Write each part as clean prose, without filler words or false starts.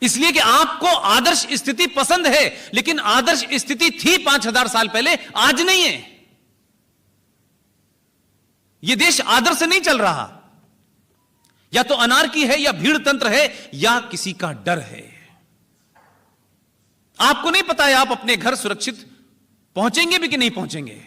इसलिए कि आपको आदर्श स्थिति पसंद है, लेकिन आदर्श स्थिति थी 5000 साल पहले, आज नहीं है। यह देश आदर्श से नहीं चल रहा। या तो अनार्की है, या भीड़ तंत्र है, या किसी का डर है। आपको नहीं पता है आप अपने घर सुरक्षित पहुंचेंगे भी कि नहीं पहुंचेंगे,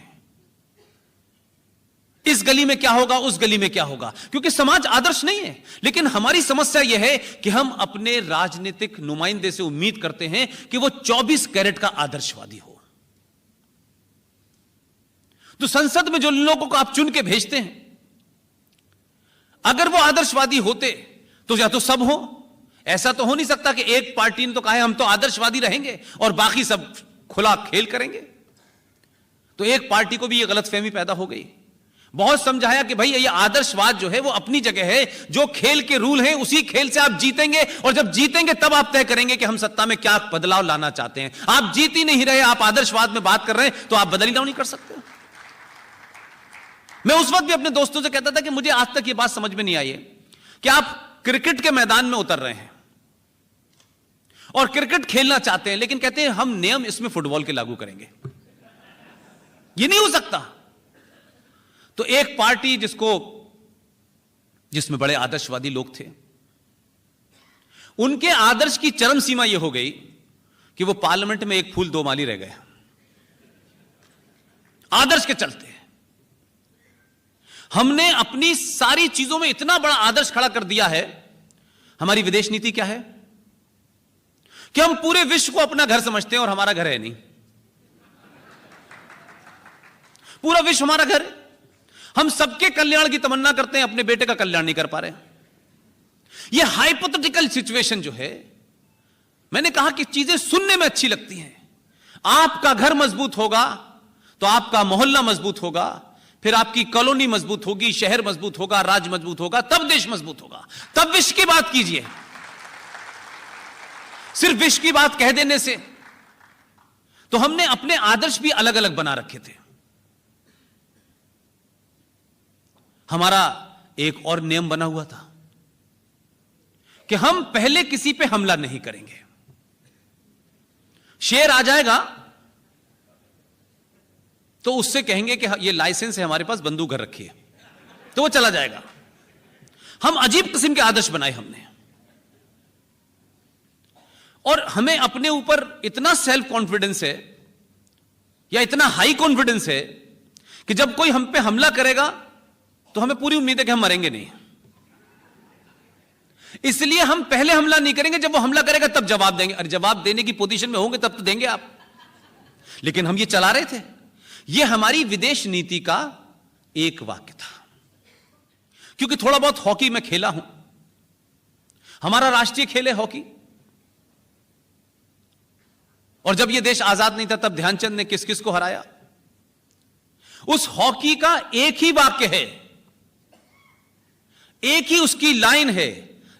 इस गली में क्या होगा, उस गली में क्या होगा, क्योंकि समाज आदर्श नहीं है। लेकिन हमारी समस्या यह है कि हम अपने राजनीतिक नुमाइंदे से उम्मीद करते हैं कि वो 24 कैरेट का आदर्शवादी हो। तो संसद में जो लोगों को आप चुन के भेजते हैं, अगर वो आदर्शवादी होते तो या तो सब हो। ऐसा तो हो नहीं सकता कि एक पार्टी ने तो कहा है हम तो आदर्शवादी रहेंगे और बाकी सब खुला खेल करेंगे। तो एक पार्टी को भी यह गलतफहमी पैदा हो गई। बहुत समझाया कि भाई ये आदर्शवाद जो है वो अपनी जगह है, जो खेल के रूल हैं उसी खेल से आप जीतेंगे, और जब जीतेंगे तब आप तय करेंगे कि हम सत्ता में क्या बदलाव लाना चाहते हैं। आप जीत ही नहीं रहे, आप आदर्शवाद में बात कर रहे हैं, तो आप बदलाव नहीं कर सकते। मैं उस वक्त भी अपने दोस्तों से कहता था कि मुझे आज तक ये बात समझ में नहीं आई है कि आप क्रिकेट के मैदान में उतर रहे हैं और क्रिकेट खेलना चाहते हैं, लेकिन कहते हैं हम नियम इसमें फुटबॉल के लागू करेंगे। ये नहीं हो सकता। तो एक पार्टी जिसमें बड़े आदर्शवादी लोग थे, उनके आदर्श की चरम सीमा यह हो गई कि वो पार्लियामेंट में एक फूल दो माली रह गए, आदर्श के चलते। हमने अपनी सारी चीजों में इतना बड़ा आदर्श खड़ा कर दिया है। हमारी विदेश नीति क्या है कि हम पूरे विश्व को अपना घर समझते हैं, और हमारा घर है नहीं। पूरा विश्व हमारा घर है। हम सबके कल्याण की तमन्ना करते हैं, अपने बेटे का कल्याण नहीं कर पा रहे। यह हाइपोथेटिकल सिचुएशन जो है, मैंने कहा कि चीजें सुनने में अच्छी लगती हैं। आपका घर मजबूत होगा तो आपका मोहल्ला मजबूत होगा, फिर आपकी कॉलोनी मजबूत होगी, शहर मजबूत होगा, राज्य मजबूत होगा, तब देश मजबूत होगा। तब विश्व की बात कीजिए। सिर्फ विश्व की बात कह देने से तो हमने अपने आदर्श भी अलग अलग बना रखे थे। हमारा एक और नियम बना हुआ था कि हम पहले किसी पे हमला नहीं करेंगे। शेर आ जाएगा तो उससे कहेंगे कि ये लाइसेंस है हमारे पास, बंदूक घर रखी है, तो वो चला जाएगा। हम अजीब किस्म के आदर्श बनाए हमने, और हमें अपने ऊपर इतना सेल्फ कॉन्फिडेंस है या इतना हाई कॉन्फिडेंस है कि जब कोई हम पे हमला करेगा तो हमें पूरी उम्मीद है कि हम मरेंगे नहीं। इसलिए हम पहले हमला नहीं करेंगे, जब वो हमला करेगा तब जवाब देंगे। अरे जवाब देने की पोजीशन में होंगे तब तो देंगे आप। लेकिन हम ये चला रहे थे। ये हमारी विदेश नीति का एक वाक्य था। क्योंकि थोड़ा बहुत हॉकी में खेला हूं, हमारा राष्ट्रीय खेल है हॉकी, और जब यह देश आजाद नहीं था तब ध्यानचंद ने किस किस को हराया। उस हॉकी का एक ही वाक्य है, एक ही उसकी लाइन है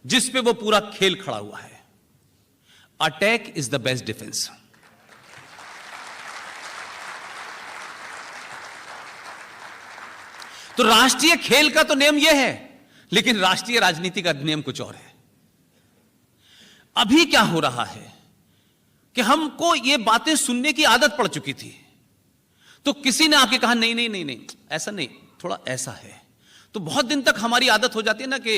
जिस पे वो पूरा खेल खड़ा हुआ है, attack is the best defence. तो राष्ट्रीय खेल का तो नियम यह है, लेकिन राष्ट्रीय राजनीति का नियम कुछ और है। अभी क्या हो रहा है कि हमको ये बातें सुनने की आदत पड़ चुकी थी, तो किसी ने आके कहा नहीं नहीं नहीं नहीं ऐसा नहीं, थोड़ा ऐसा है। तो बहुत दिन तक हमारी आदत हो जाती है ना कि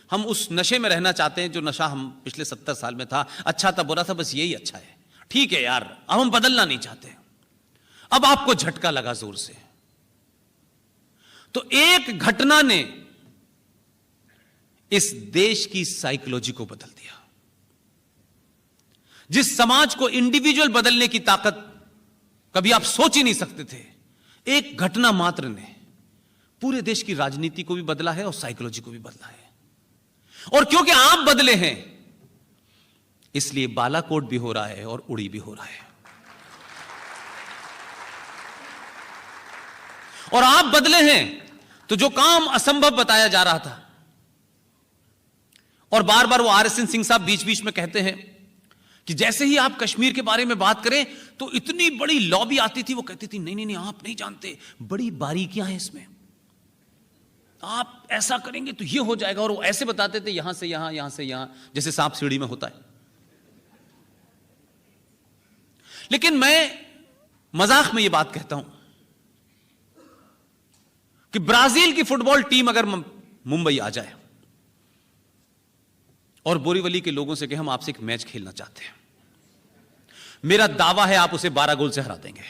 हम उस नशे में रहना चाहते हैं जो नशा हम पिछले 70 साल में था। अच्छा था, बुरा था, बस यही अच्छा है, ठीक है यार, अब हम बदलना नहीं चाहते। अब आपको झटका लगा जोर से, तो एक घटना ने इस देश की साइकोलॉजी को बदल दिया। जिस समाज को इंडिविजुअल बदलने की ताकत कभी आप सोच ही नहीं सकते थे, एक घटना मात्र ने पूरे देश की राजनीति को भी बदला है और साइकोलॉजी को भी बदला है। और क्योंकि आप बदले हैं, इसलिए बालाकोट भी हो रहा है और उड़ी भी हो रहा है। और आप बदले हैं तो जो काम असंभव बताया जा रहा था, और बार बार वो आर.एस.एन. सिंह साहब बीच बीच में कहते हैं कि जैसे ही आप कश्मीर के बारे में बात करें तो इतनी बड़ी लॉबी आती थी, वो कहती थी नहीं नहीं नहीं आप नहीं जानते, बड़ी बारीकियां हैं इसमें, आप ऐसा करेंगे तो ये हो जाएगा। और वो ऐसे बताते थे, यहां से यहां, यहां से यहां, जैसे सांप सीढ़ी में होता है। लेकिन मैं मजाक में यह बात कहता हूं कि ब्राजील की फुटबॉल टीम अगर मुंबई आ जाए और बोरीवली के लोगों से कहे हम आपसे एक मैच खेलना चाहते हैं, मेरा दावा है आप उसे 12 गोल से हरा देंगे।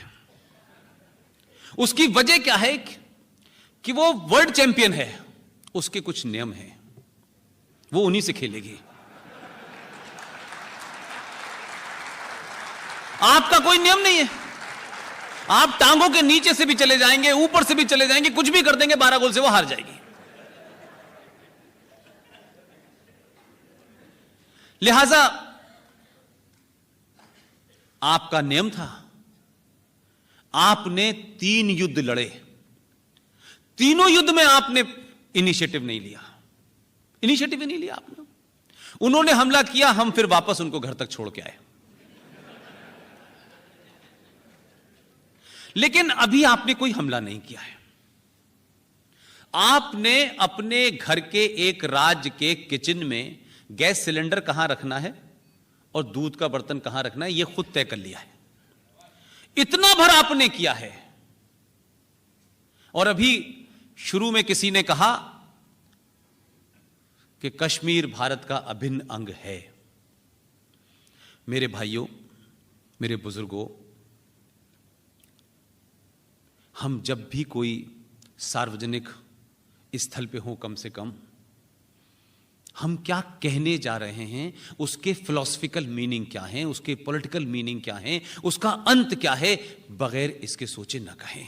उसकी वजह क्या है कि वो वर्ल्ड चैंपियन है, उसके कुछ नियम हैं, वो उन्हीं से खेलेगी। आपका कोई नियम नहीं है, आप टांगों के नीचे से भी चले जाएंगे, ऊपर से भी चले जाएंगे, कुछ भी कर देंगे, 12 गोल से वो हार जाएगी। लिहाजा आपका नियम था, आपने 3 युद्ध लड़े, तीनों युद्ध में आपने इनिशिएटिव नहीं लिया, इनिशिएटिव ही नहीं लिया आपने। उन्होंने हमला किया, हम फिर वापस उनको घर तक छोड़ के आए। लेकिन अभी आपने कोई हमला नहीं किया है। आपने अपने घर के एक राज्य के किचन में गैस सिलेंडर कहां रखना है और दूध का बर्तन कहां रखना है, यह खुद तय कर लिया है। इतना भर आपने किया है। और अभी शुरू में किसी ने कहा कि कश्मीर भारत का अभिन्न अंग है। मेरे भाइयों, मेरे बुजुर्गों, हम जब भी कोई सार्वजनिक स्थल पे हो, कम से कम हम क्या कहने जा रहे हैं, उसके फिलॉसफिकल मीनिंग क्या है, उसके पॉलिटिकल मीनिंग क्या है, उसका अंत क्या है, बगैर इसके सोचे न कहें।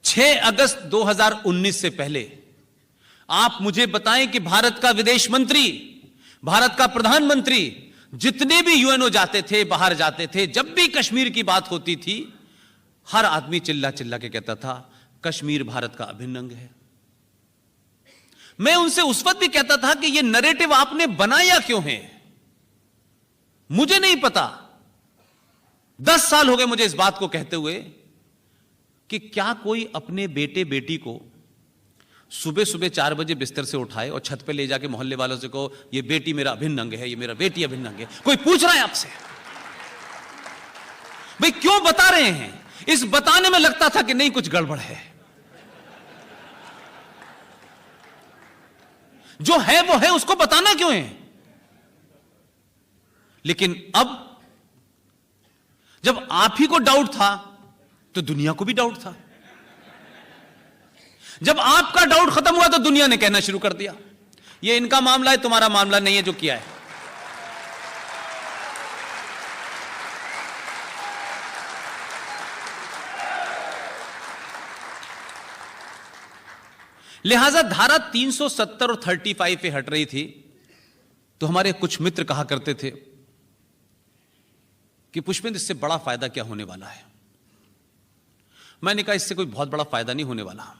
6 अगस्त 2019 से पहले आप मुझे बताएं कि भारत का विदेश मंत्री, भारत का प्रधानमंत्री, जितने भी यूएनओ जाते थे, बाहर जाते थे, जब भी कश्मीर की बात होती थी, हर आदमी चिल्ला चिल्ला के कहता था कश्मीर भारत का अभिन्न अंग है। मैं उनसे उस वक्त भी कहता था कि यह नैरेटिव आपने बनाया क्यों है, मुझे नहीं पता। 10 साल हो गए मुझे इस बात को कहते हुए कि क्या कोई अपने बेटे बेटी को सुबह सुबह 4 बजे बिस्तर से उठाए और छत पे ले जाके मोहल्ले वालों से कहो ये बेटी मेरा अभिन्न अंग है, ये मेरा बेटी अभिन्न अंग है। कोई पूछ रहा है आपसे? भाई क्यों बता रहे हैं? इस बताने में लगता था कि नहीं कुछ गड़बड़ है। जो है वो है, उसको बताना क्यों है? लेकिन अब जब आप ही को डाउट था तो दुनिया को भी डाउट था। जब आपका डाउट खत्म हुआ तो दुनिया ने कहना शुरू कर दिया ये इनका मामला है, तुम्हारा मामला नहीं है जो किया है। लिहाजा धारा 370 और 35 पे हट रही थी तो हमारे कुछ मित्र कहा करते थे कि पुष्पेंद्र इससे बड़ा फायदा क्या होने वाला है। मैंने कहा इससे कोई बहुत बड़ा फायदा नहीं होने वाला,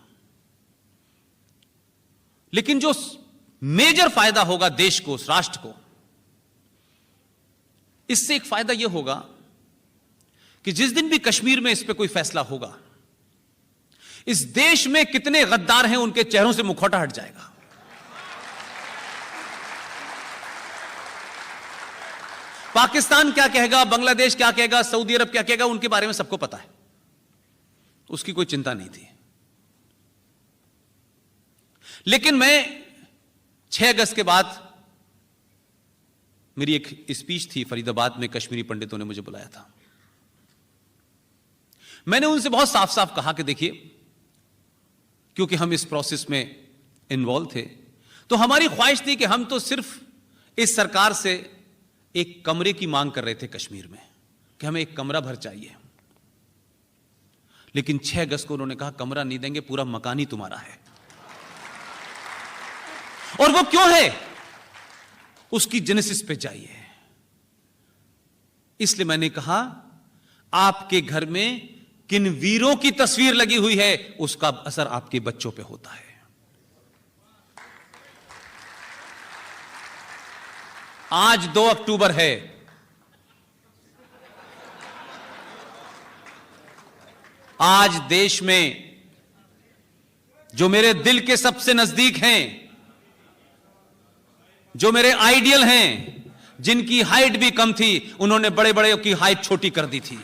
लेकिन जो मेजर फायदा होगा देश को, राष्ट्र को, इससे एक फायदा यह होगा कि जिस दिन भी कश्मीर में इस पर कोई फैसला होगा, इस देश में कितने गद्दार हैं उनके चेहरों से मुखौटा हट जाएगा। पाकिस्तान क्या कहेगा, बांग्लादेश क्या कहेगा, सऊदी अरब क्या कहेगा, उनके बारे में सबको पता है, उसकी कोई चिंता नहीं थी। लेकिन मैं 6 अगस्त के बाद मेरी एक स्पीच थी फरीदाबाद में, कश्मीरी पंडितों ने मुझे बुलाया था। मैंने उनसे बहुत साफ साफ कहा कि देखिए, क्योंकि हम इस प्रोसेस में इन्वॉल्व थे, तो हमारी ख्वाहिश थी कि हम तो सिर्फ इस सरकार से एक कमरे की मांग कर रहे थे कश्मीर में, कि हमें एक कमरा भर चाहिए। लेकिन 6 अगस्त को उन्होंने कहा कमरा नहीं देंगे, पूरा मकान ही तुम्हारा है। और वो क्यों है, उसकी जेनेसिस पे जाइए। इसलिए मैंने कहा आपके घर में किन वीरों की तस्वीर लगी हुई है, उसका असर आपके बच्चों पे होता है। आज 2 अक्टूबर है। आज देश में जो मेरे दिल के सबसे नजदीक हैं, जो मेरे आइडियल हैं, जिनकी हाइट भी कम थी उन्होंने बड़े बड़े की हाइट छोटी कर दी थी।